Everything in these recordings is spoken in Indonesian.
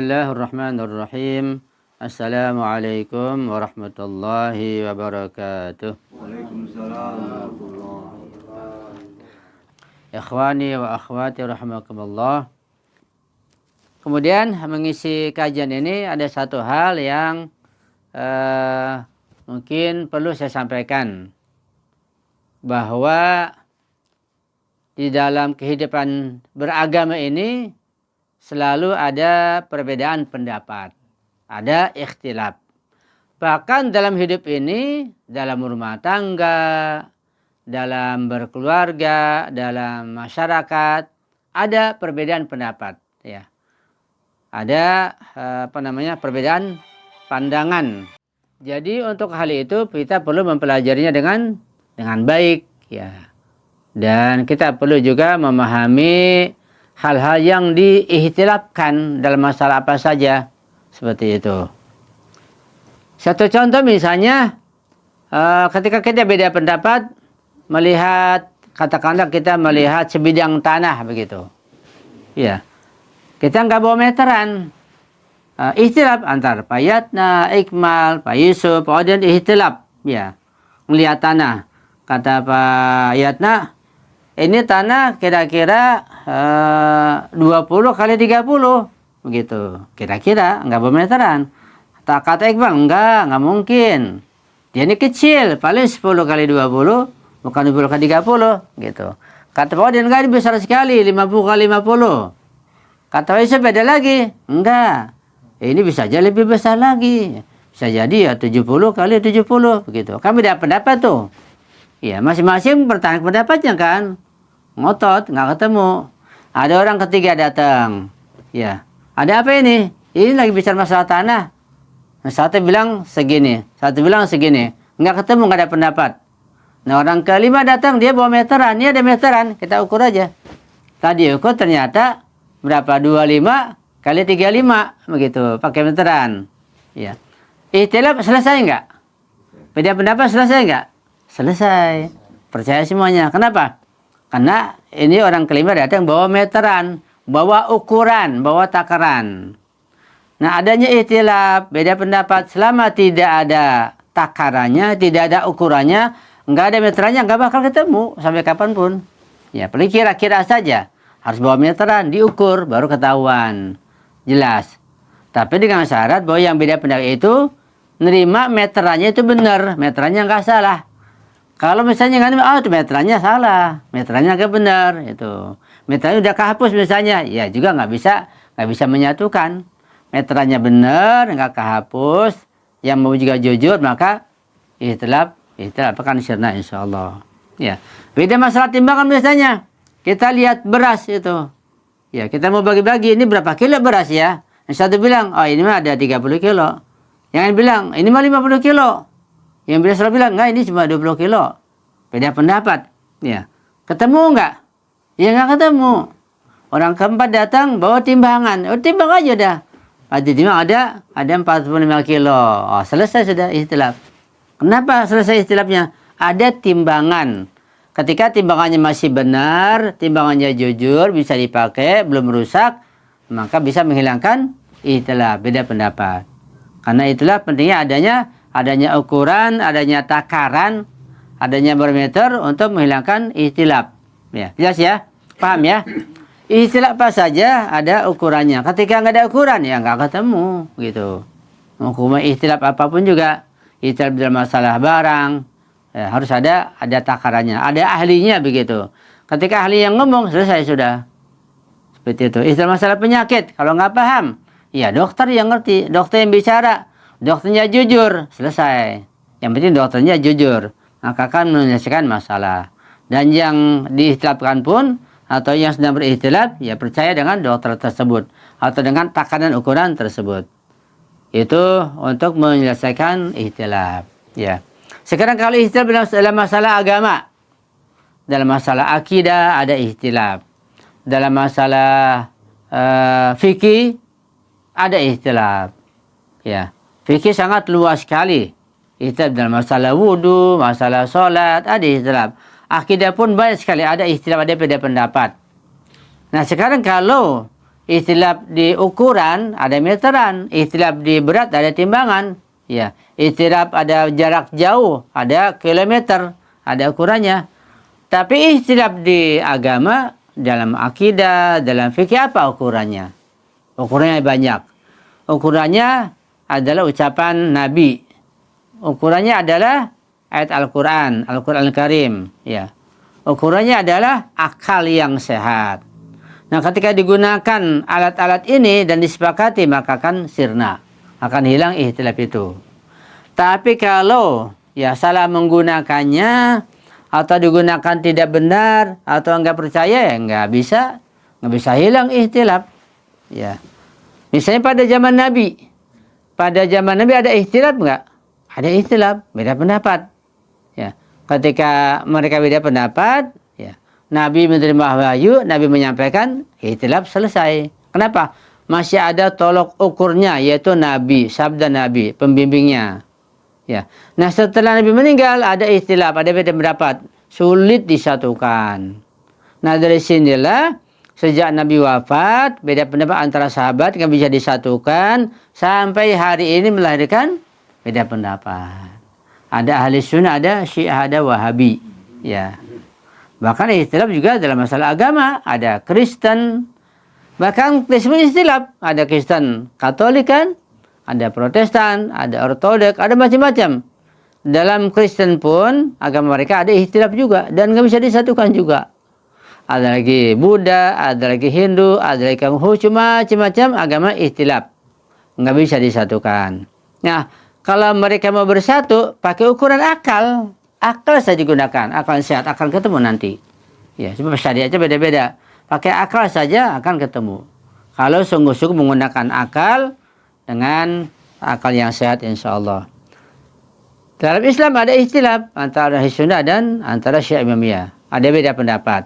Bismillahirrahmanirrahim. Assalamualaikum warahmatullahi wabarakatuh. Waalaikumsalam. Ikhwani wa akhwati rahimakumullah. Kemudian mengisi kajian ini ada satu hal yang mungkin perlu saya sampaikan, bahwa di dalam kehidupan beragama ini selalu ada perbedaan pendapat, ada ikhtilaf. Bahkan dalam hidup ini, dalam rumah tangga, dalam berkeluarga, dalam masyarakat, ada perbedaan pendapat, ya. Ada perbedaan pandangan. Jadi untuk hal itu kita perlu mempelajarinya dengan baik, ya. Dan kita perlu juga memahami hal-hal yang diikhtilafkan dalam masalah apa saja, seperti itu. Satu contoh misalnya, ketika kita beda pendapat, katakanlah kita melihat sebidang tanah begitu, ya, kita nggak bawa meteran. Ikhtilaf antar Pak Yatna, Iqmal, Pak Yusuf, kemudian ikhtilaf, ya, melihat tanah. Kata Pak Yatna, ini tanah kira-kira 20 kali 30 begitu. Kira-kira enggak bermeteran. Kata Iqbal, enggak mungkin. Dia ini kecil, paling 10 kali 20, bukan 20 kali 30 gitu. Kata Pak Odin, enggak, ini besar sekali, 50 kali 50. Kata Pak Yusuf, beda lagi. Enggak. Ini bisa jadi lebih besar lagi. Bisa jadi ya 70 kali 70 begitu. Kami beda pendapat tuh. Ya, masing-masing bertahan pendapatnya kan. Ngotot, nggak ketemu. Ada orang ketiga datang. Ya, ada apa ini? Ini lagi bicara masalah tanah. Satu bilang segini, satu bilang segini. Nggak ketemu, nggak ada pendapat. Nah, orang kelima datang, dia bawa meteran. Ini ada meteran, kita ukur aja. Tadi ukur ternyata berapa? 25 kali 35 begitu, pakai meteran. Ya. Ikhtilaf selesai nggak? Beda pendapat selesai nggak? Selesai. Percaya semuanya. Kenapa? Karena ini orang kelima datang bawa meteran, bawa ukuran, bawa takaran. Nah, adanya ikhtilaf, beda pendapat, selama tidak ada takarannya, tidak ada ukurannya, nggak ada meterannya, nggak bakal ketemu sampai kapanpun. Ya, paling kira-kira saja. Harus bawa meteran, diukur, baru ketahuan. Jelas. Tapi dengan syarat bahwa yang beda pendapat itu nerima meterannya itu benar, meterannya nggak salah. Kalau misalnya nggak, itu meterannya salah, meterannya nggak benar, itu meterannya udah kehapus misalnya, ya juga nggak bisa menyatukan. Meterannya benar, nggak kehapus, yang mau juga jujur, maka ikhtilaf akan sirna insyaallah. Ya, beda masalah timbangan misalnya, kita lihat beras itu, ya kita mau bagi-bagi, ini berapa kilo beras ya? Yang satu bilang, oh ini mah ada 30 kilo. Yang lain bilang, ini mah 50 kilo. Yang biasa bilang, enggak, ini cuma 20 kilo. Beda pendapat. Ya. Ketemu enggak? Ya enggak ketemu. Orang keempat datang bawa timbangan. Oh, timbang aja dah. Ada timbang ada 45 kilo. Oh, selesai sudah ikhtilaf. Kenapa selesai ikhtilafnya? Ada timbangan. Ketika timbangannya masih benar, timbangannya jujur, bisa dipakai, belum rusak, maka bisa menghilangkan ikhtilaf, beda pendapat. Karena itulah pentingnya adanya ukuran, adanya takaran, adanya barometer untuk menghilangkan ikhtilaf. Ya, jelas ya? Paham ya? Ikhtilaf apa saja ada ukurannya. Ketika nggak ada ukuran, ya nggak ketemu, gitu. Hukum ikhtilaf apapun juga, ikhtilaf dalam masalah barang, ya, harus ada takarannya, ada ahlinya begitu. Ketika ahli yang ngomong, selesai sudah. Seperti itu. Ikhtilaf masalah penyakit, kalau nggak paham, ya dokter yang ngerti, dokter yang bicara. Dokternya jujur, selesai. Yang penting dokternya jujur, maka akan menyelesaikan masalah. Dan yang diikhtilafkan pun, atau yang sedang berikhtilaf, ya percaya dengan dokter tersebut, atau dengan takaran ukuran tersebut. Itu untuk menyelesaikan ikhtilaf. Ya. Sekarang kalau ikhtilaf dalam masalah agama, dalam masalah akidah ada ikhtilaf. Dalam masalah fikih ada ikhtilaf. Ya. Fikih sangat luas sekali. Ikhtilaf dalam masalah wudu, masalah sholat, ada ikhtilaf. Akidah pun banyak sekali, ada ikhtilaf, ada beda pendapat. Nah sekarang kalau Ikhtilaf di ukuran, ada meteran. Ikhtilaf di berat, ada timbangan. Ya, ikhtilaf ada jarak jauh, ada kilometer, ada ukurannya. Tapi ikhtilaf di agama, dalam akidah, dalam fikih apa ukurannya? Ukurannya banyak. Ukurannya adalah ucapan Nabi. Ukurannya adalah ayat Al-Quran, Al-Quran Al-Karim. Ya. Ukurannya adalah akal yang sehat. Nah, ketika digunakan alat-alat ini dan disepakati, maka akan sirna. Akan hilang ikhtilaf itu. Tapi kalau ya salah menggunakannya, atau digunakan tidak benar, atau enggak percaya, ya enggak bisa hilang ikhtilaf. Ya. Misalnya pada zaman Nabi. Pada zaman Nabi ada ikhtilaf enggak? Ada ikhtilaf, beda pendapat. Ya. Ketika mereka beda pendapat, ya, Nabi menerima wahyu, Nabi menyampaikan, ikhtilaf selesai. Kenapa? Masih ada tolok ukurnya, yaitu Nabi, sabda Nabi, pembimbingnya. Ya. Nah, setelah Nabi meninggal, ada ikhtilaf, ada beda pendapat. Sulit disatukan. Nah, dari sinilah, sejak Nabi wafat, beda pendapat antara sahabat nggak bisa disatukan, sampai hari ini melahirkan beda pendapat. Ada ahli sunnah, ada syiah, ada wahabi. Ya. Bahkan ikhtilaf juga dalam masalah agama. Ada Kristen. Bahkan disebut ikhtilaf. Ada Kristen Katolik kan. Ada Protestan. Ada Ortodok. Ada macam-macam. Dalam Kristen pun agama mereka ada ikhtilaf juga. Dan nggak bisa disatukan juga. Ada lagi Buddha. Ada lagi Hindu. Ada lagi Konghucu. Macam-macam agama ikhtilaf. Nggak bisa disatukan. Nah, kalau mereka mau bersatu, pakai ukuran akal. Akal saja digunakan, akal sehat akan ketemu nanti. Ya, sebab syariatnya beda-beda. Pakai akal saja akan ketemu. Kalau sungguh-sungguh menggunakan akal dengan akal yang sehat, insya Allah. Dalam Islam ada ikhtilaf antara Sunnah dan antara Syiah Imamiyah. Ada beda pendapat.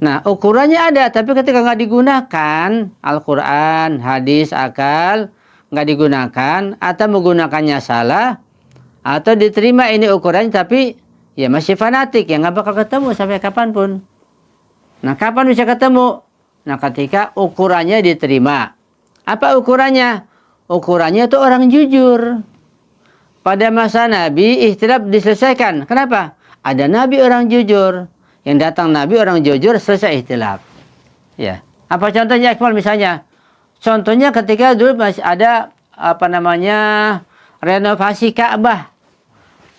Nah, ukurannya ada, tapi ketika nggak digunakan Al-Quran, hadis, akal, nggak digunakan atau menggunakannya salah, atau diterima ini ukurannya tapi ya masih fanatik, ya nggak bakal ketemu sampai kapanpun. Nah, kapan bisa ketemu? Nah, ketika ukurannya diterima. Apa ukurannya? Ukurannya itu orang jujur. Pada masa Nabi ikhtilaf diselesaikan. Kenapa? Ada Nabi orang jujur. Yang datang Nabi orang jujur, selesai ikhtilaf. Ya. Apa contohnya, Iqbal, misalnya? Contohnya ketika dulu masih ada renovasi Ka'bah.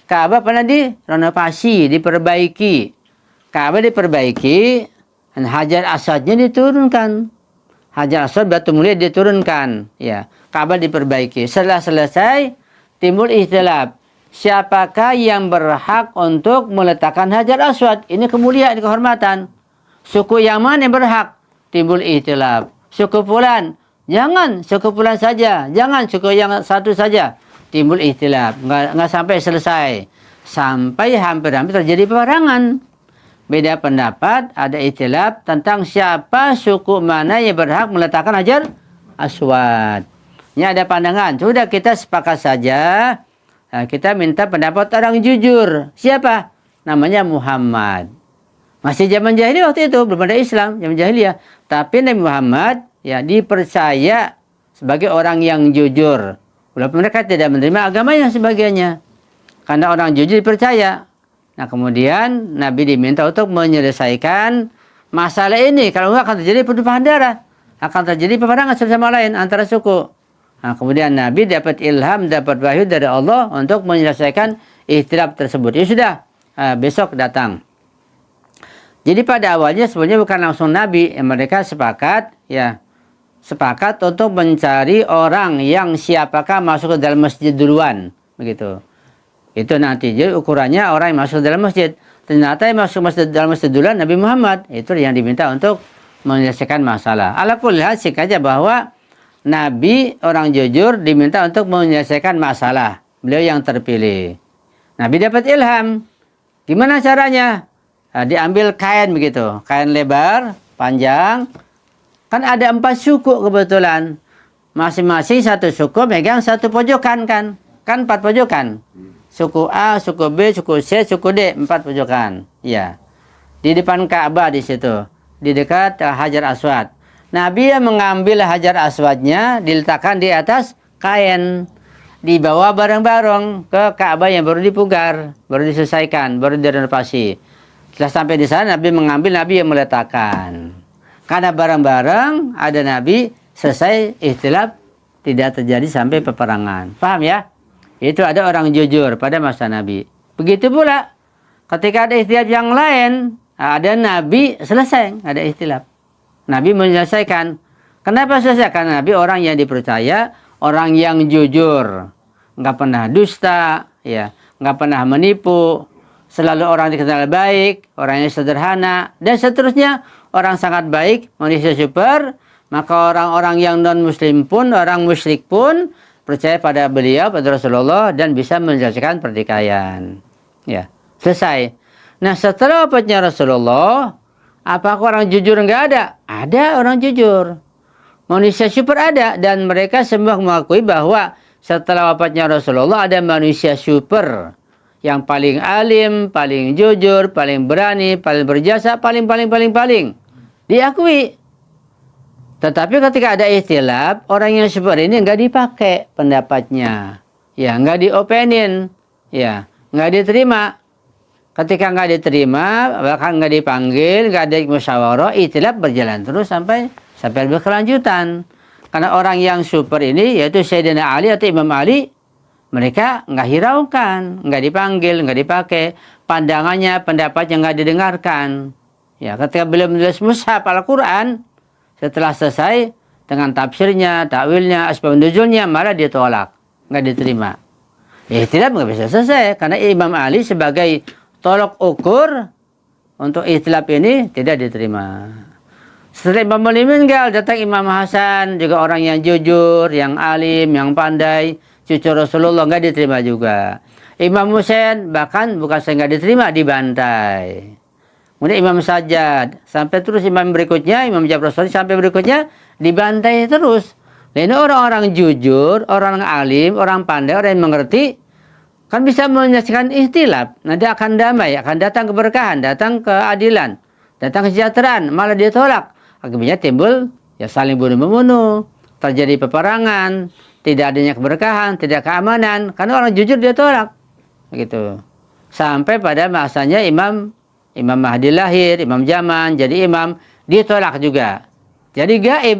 Ka'bah pernah direnovasi, diperbaiki. Ka'bah diperbaiki, dan Hajar Aswadnya diturunkan. Hajar Aswad, batu mulia, diturunkan. Ya, Ka'bah diperbaiki. Setelah selesai, timbul ikhtilaf. Siapakah yang berhak untuk meletakkan Hajar Aswad? Ini kemuliaan, kehormatan. Suku yang mana yang berhak? Timbul ikhtilaf. Suku fulan. Jangan suku fulan saja. Jangan suku yang satu saja. Timbul ikhtilaf, nggak sampai selesai, sampai hampir-hampir terjadi peperangan. Beda pendapat, ada ikhtilaf tentang siapa suku mana yang berhak meletakkan Hajar Aswad. Ini ada pandangan, sudah kita sepakat saja. Nah, kita minta pendapat orang jujur. Siapa? Namanya Muhammad. Masih zaman jahiliyah waktu itu, belum ada Islam, zaman jahiliyah. Tapi Nabi Muhammad ya dipercaya sebagai orang yang jujur. Walaupun mereka tidak menerima agamanya sebagainya. Karena orang jujur dipercaya. Nah, kemudian Nabi diminta untuk menyelesaikan masalah ini. Kalau enggak akan terjadi pertumpahan darah. Akan terjadi peperangan satu sama lain antara suku. Nah, kemudian Nabi dapat ilham, dapat wahyu dari Allah untuk menyelesaikan ikhtilaf tersebut. Ya sudah, besok datang. Jadi pada awalnya sebenarnya bukan langsung Nabi. Mereka sepakat, ya. Sepakat untuk mencari orang yang siapakah masuk ke dalam masjid duluan, begitu. Itu nanti. Jadi ukurannya orang yang masuk ke dalam masjid. Ternyata yang masuk dalam masjid duluan Nabi Muhammad. Itu yang diminta untuk menyelesaikan masalah. Ala kulli hal, singkatnya bahwa Nabi orang jujur diminta untuk menyelesaikan masalah. Beliau yang terpilih. Nabi dapat ilham. Gimana caranya? Nah, diambil kain begitu, kain lebar, panjang. Kan ada 4 suku kebetulan. Masing-masing satu suku megang satu pojokan kan. Kan 4 pojokan. Suku A, suku B, suku C, suku D, 4 pojokan. Ya. Di depan Ka'bah di situ. Di dekat Hajar Aswad. Nabi yang mengambil Hajar Aswadnya diletakkan di atas kain, dibawa bareng-bareng ke Ka'bah yang baru dipugar, baru diselesaikan, baru direnovasi. Setelah sampai di sana Nabi mengambil, Nabi yang meletakkan. Karena bareng-bareng ada Nabi, selesai ikhtilaf, tidak terjadi sampai peperangan. Paham ya? Itu ada orang jujur pada masa Nabi. Begitu pula ketika ada ikhtilaf yang lain, ada Nabi selesai, ada ikhtilaf. Nabi menyelesaikan. Kenapa selesai? Karena Nabi orang yang dipercaya, orang yang jujur, nggak pernah dusta, ya, nggak pernah menipu, selalu orang dikenal baik, orang yang sederhana, dan seterusnya. Orang sangat baik, manusia super. Maka orang-orang yang non-muslim pun, orang musyrik pun percaya pada beliau, pada Rasulullah, dan bisa menyelesaikan pertikaian. Ya, selesai. Nah, setelah wafatnya Rasulullah, apakah orang jujur enggak ada? Ada orang jujur. Manusia super ada, dan mereka semua mengakui bahwa setelah wafatnya Rasulullah ada manusia super yang paling alim, paling jujur, paling berani, paling berjasa, paling diakui. Tetapi ketika ada ikhtilaf, orang yang super ini enggak dipakai pendapatnya. Ya, enggak diopenin. Ya, enggak diterima. Ketika enggak diterima, bahkan enggak dipanggil, enggak ada musyawarah, ikhtilaf berjalan terus sampai berkelanjutan. Karena orang yang super ini, yaitu Sayyidina Ali atau Imam Ali, mereka enggak hiraukan, enggak dipanggil, enggak dipakai. Pandangannya, pendapatnya enggak didengarkan. Ya, ketika beliau menulis mushaf Al-Quran, setelah selesai dengan tafsirnya, takwilnya, asbab nuzulnya, malah ditolak, nggak diterima. Ikhtilaf nggak bisa selesai karena Imam Ali sebagai tolok ukur untuk ikhtilaf ini tidak diterima. Setelah Imam Ali meninggal, datang Imam Hasan, juga orang yang jujur, yang alim, yang pandai, cucu Rasulullah, nggak diterima juga. Imam Husain bahkan bukan saya nggak diterima, dibantai. Kemudian Imam Sajjad, sampai terus imam berikutnya, Imam Ja'far Shadiq sampai berikutnya dibantai terus. Nah, ini orang-orang jujur, orang alim, orang pandai, orang yang mengerti, kan bisa menyelesaikan ikhtilaf. Nanti akan damai, akan datang keberkahan, datang keadilan, datang kesejahteraan, malah ditolak. Akibatnya timbul ya saling bunuh-membunuh, terjadi peperangan, tidak adanya keberkahan, tidak keamanan, karena orang jujur dia tolak. Begitu. Sampai pada masanya Imam Mahdi lahir, Imam Zaman, jadi imam, ditolak juga. Jadi gaib.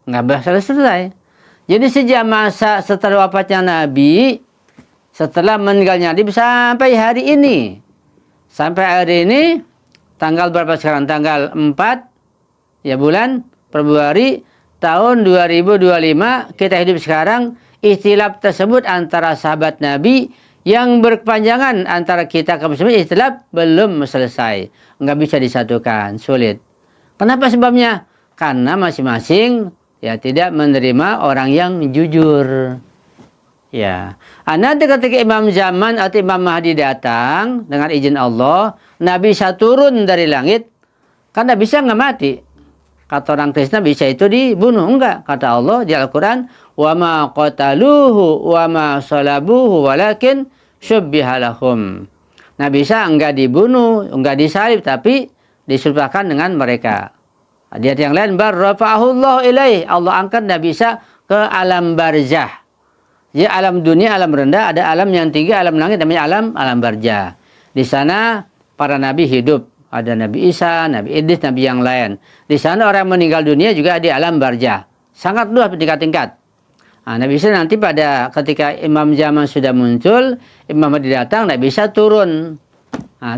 Nggak bisa selesai. Jadi sejak masa setelah wafatnya Nabi, setelah meninggalnya Nabi sampai hari ini. Sampai hari ini, tanggal berapa sekarang? Tanggal 4, ya bulan Februari tahun 2025, kita hidup sekarang, ikhtilaf tersebut antara sahabat Nabi, yang berkepanjangan antara kita kaum muslimin, ikhtilaf belum selesai. Nggak bisa disatukan, sulit. Kenapa sebabnya? Karena masing-masing ya tidak menerima orang yang jujur. Ya. Nanti ketika Imam Zaman atau Imam Mahdi datang dengan izin Allah, Nabi bisa turun dari langit, karena bisa nggak mati. Kata orang Kristen bisa itu dibunuh, enggak. Kata Allah di Al-Quran, wa ma qataluhu wa ma salabuhu walakin syubbiha lahum. Nabi Isa enggak dibunuh, enggak disalib, tapi diserupakan dengan mereka. Di ayat yang lain, bar rafa'ahullahu ilaih, Allah angkat Nabi Isa ke alam barzah. Jadi alam dunia, alam rendah, ada alam yang tinggi, alam langit, namanya alam barzah. Di sana para nabi hidup. Ada Nabi Isa, Nabi Idris, Nabi yang lain. Di sana orang meninggal dunia juga di alam barzah. Sangat luas tingkat-tingkat. Nabi Isa nanti pada ketika Imam Zaman sudah muncul, Imam Mahdi datang, Nabi Isa turun.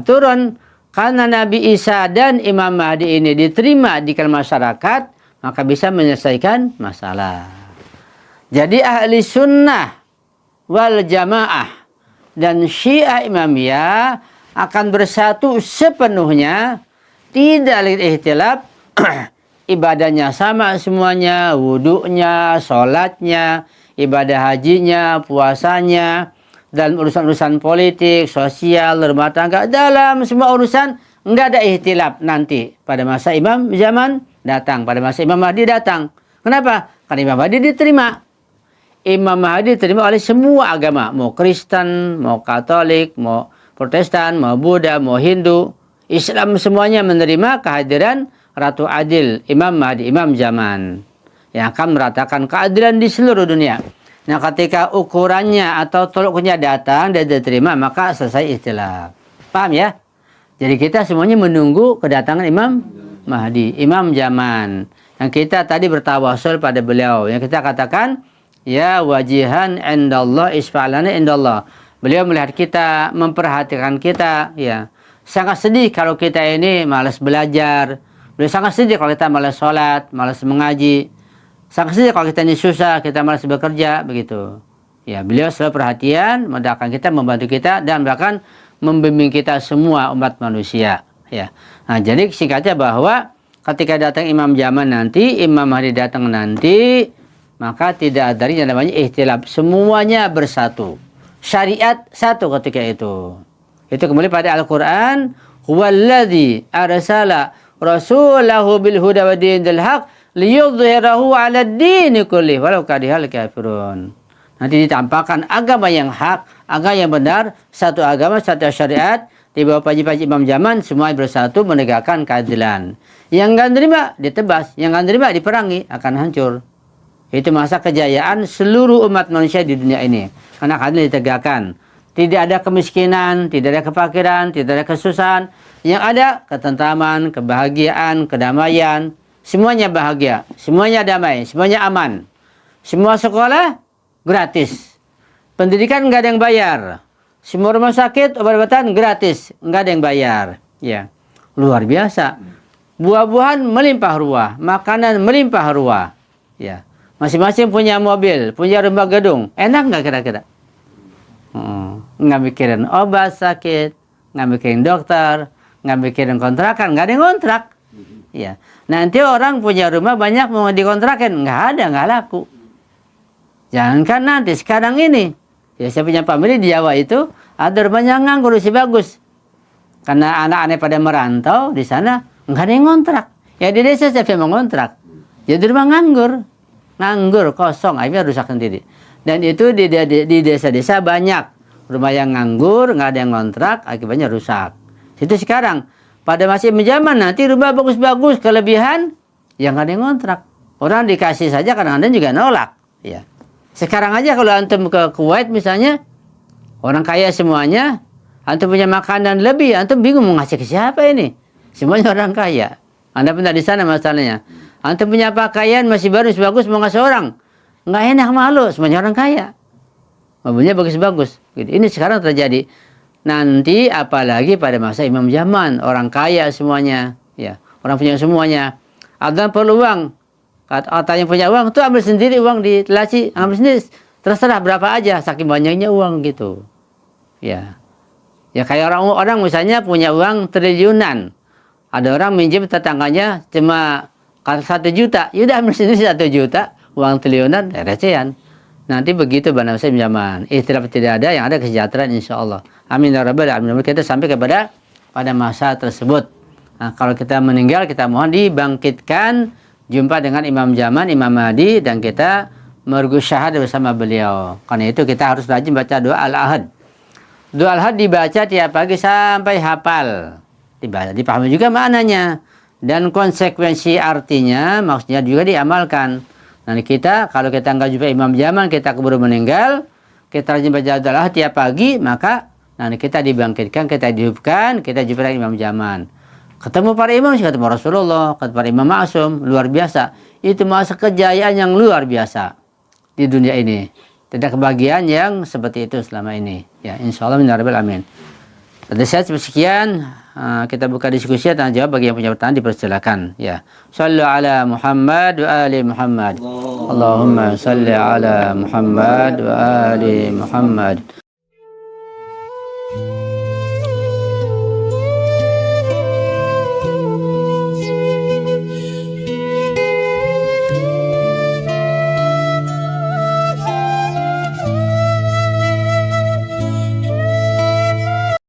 Turun. Karena Nabi Isa dan Imam Mahdi ini diterima di kalangan masyarakat, maka bisa menyelesaikan masalah. Jadi ahli sunnah wal jamaah dan syiah imamiyah akan bersatu sepenuhnya, tidak lagi ikhtilaf, ibadahnya sama semuanya, wudunya, sholatnya, ibadah hajinya, puasanya, dalam urusan-urusan politik, sosial, rumah tangga, dalam semua urusan enggak ada ikhtilaf nanti pada masa Imam Zaman datang, pada masa Imam Mahdi datang. Kenapa? Karena Imam Mahdi diterima. Imam Mahdi diterima oleh semua agama, mau Kristen, mau Katolik, mau Protestan, mau Buddha, mau Hindu, Islam, semuanya menerima kehadiran Ratu Adil, Imam Mahdi, Imam zaman yang akan meratakan keadilan di seluruh dunia. Nah, ketika ukurannya atau tolak ukurnya datang dan diterima, maka selesai ikhtilaf. Paham ya? Jadi kita semuanya menunggu kedatangan Imam Mahdi, Imam zaman. Yang kita tadi bertawasul pada beliau. Yang kita katakan, ya wajihan indallah isfa'lana indallah. Beliau melihat kita, memperhatikan kita, ya. Sangat sedih kalau kita ini malas belajar. Beliau sangat sedih kalau kita malas sholat, malas mengaji. Sangat sedih kalau kita ini susah, kita malas bekerja, begitu. Ya, beliau selalu perhatian, mendoakan kita, membantu kita, dan bahkan membimbing kita semua umat manusia. Ya. Nah, jadi singkatnya bahwa ketika datang Imam zaman nanti, Imam Mahdi datang nanti, maka tidak ada yang namanya ikhtilaf. Semuanya bersatu. Syariat satu ketika itu. Itu kembali pada Al-Quran. Huwallazi arsala rasulahu bil huda wa dinil haq liyudhhirahu 'ala ad-din kullih walau karihal kafirun. Nanti ditampakkan agama yang hak, agama yang benar, satu agama, satu syariat di bawah pajak Imam zaman, semua bersatu menegakkan keadilan. Yang enggak terima ditebas, yang enggak terima diperangi, akan hancur. Itu masa kejayaan seluruh umat manusia di dunia ini. Karena keadilan ditegakkan. Tidak ada kemiskinan, tidak ada kefakiran, tidak ada kesusahan. Yang ada ketentraman, kebahagiaan, kedamaian. Semuanya bahagia, semuanya damai, semuanya aman. Semua sekolah gratis. Pendidikan nggak ada yang bayar. Semua rumah sakit, obat-obatan gratis, nggak ada yang bayar. Ya, luar biasa. Buah-buahan melimpah ruah, makanan melimpah ruah. Ya, masing-masing punya mobil, punya rumah gedung. Enak nggak kira-kira? Nggak mikirin obat sakit, nggak mikirin dokter, nggak mikirin kontrakan, nggak ada yang kontrak. Ya, nanti orang punya rumah banyak mau dikontrakin, nggak ada, nggak laku. Jangankan nanti, sekarang ini. Ya, saya punya family di Jawa itu, ada rumahnya nganggur, sih bagus. Karena anak-anak pada merantau di sana, nggak ada yang ngontrak. Ya di desa saya mau ngontrak. Jadi rumah nganggur, kosong, akhirnya rusak sendiri. Dan itu di desa-desa banyak. Rumah yang nganggur, nggak ada yang ngontrak, akibatnya rusak. Itu sekarang. Pada masih zaman nanti rumah bagus-bagus, kelebihan, yang nggak ada yang ngontrak. Orang dikasih saja, kadang-kadang juga nolak. Ya. Sekarang aja kalau antum ke Kuwait misalnya, orang kaya semuanya, antum punya makanan lebih, antum bingung mau ngasih ke siapa ini? Semuanya orang kaya. Anda pernah di sana masalahnya. Antum punya pakaian masih baru, bagus, mau ngasih orang. Nggak enak, malu, semuanya orang kaya. Mobilnya bagus-bagus. Gitu. Ini sekarang terjadi. Nanti apalagi pada masa Imam zaman, orang kaya semuanya. Ya, orang punya semuanya. Ada perlu uang. Katanya punya uang, tuh ambil sendiri uang di laci, ambil sendiri. Terserah berapa aja, saking banyaknya uang gitu. Ya, ya kayak orang misalnya punya uang triliunan. Ada orang minjem tetangganya cuma 1 juta, yaudah ambil sendiri 1 juta, uang triliunan, recehan. Nanti begitu pada masa zaman. Ikhtilaf tidak ada, yang ada kesejahteraan insya Allah. Amin ya rabbal alamin. Kita sampai kepada pada masa tersebut. Nah, kalau kita meninggal, kita mohon dibangkitkan, jumpa dengan Imam zaman, Imam Mahdi, dan kita mergu syahadah bersama beliau. Karena itu kita harus rajin baca doa al-ahad. Doa al-ahad dibaca tiap pagi sampai hafal. Dibaca, dipahami juga maknanya. Dan konsekuensi artinya, maksudnya juga diamalkan. Nanti kita, kalau kita nggak jumpa Imam zaman, kita keburu meninggal, kita rajin baca doa al-ahad tiap pagi, maka nanti kita dibangkitkan, kita dihidupkan, kita jumpa Imam zaman. Ketemu para imam, ketemu Rasulullah, ketemu para imam ma'asum, luar biasa. Itu masa kejayaan yang luar biasa di dunia ini. Tidak kebahagiaan yang seperti itu selama ini. Ya, insya Allah minarabbil amin. Pada saat sekian, kita buka diskusi dan jawab. Bagi yang punya pertanyaan dipersilakan. Ya, sallu ala Muhammad wa ali Muhammad. Allahumma salli ala Muhammad wa ali Muhammad.